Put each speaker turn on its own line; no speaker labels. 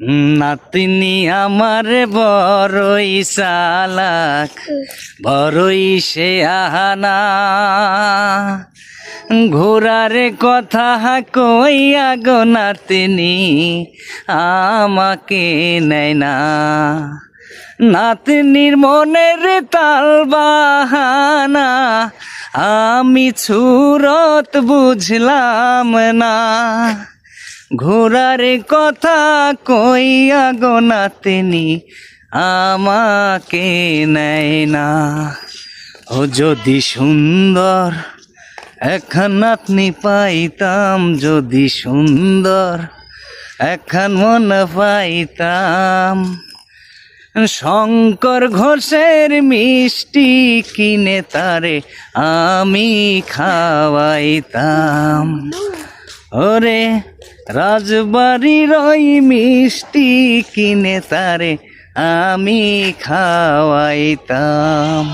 নাতনি আমার বড়ই চালাক, বড়ই সে আহানা, ঘোড়ার কথা কইয়া গো নাতনি আমাকে নেয় না। নাতনির মনের তাল বাহানা আমি ছুরত বুঝলাম না। ঘোড়ার কথা কইয়া গো নাতনি আমাকে নেয় না। ও যদি সুন্দর এখন নাতনি পাইতাম, যদি সুন্দর এখন মন পাইতাম, শঙ্কর ঘোষের মিষ্টি কিনে তারে আমি খাওয়াইতাম। ওরে রাজবাড়ির ওই মিষ্টি কিনে তারে আমি খাওয়াইতাম।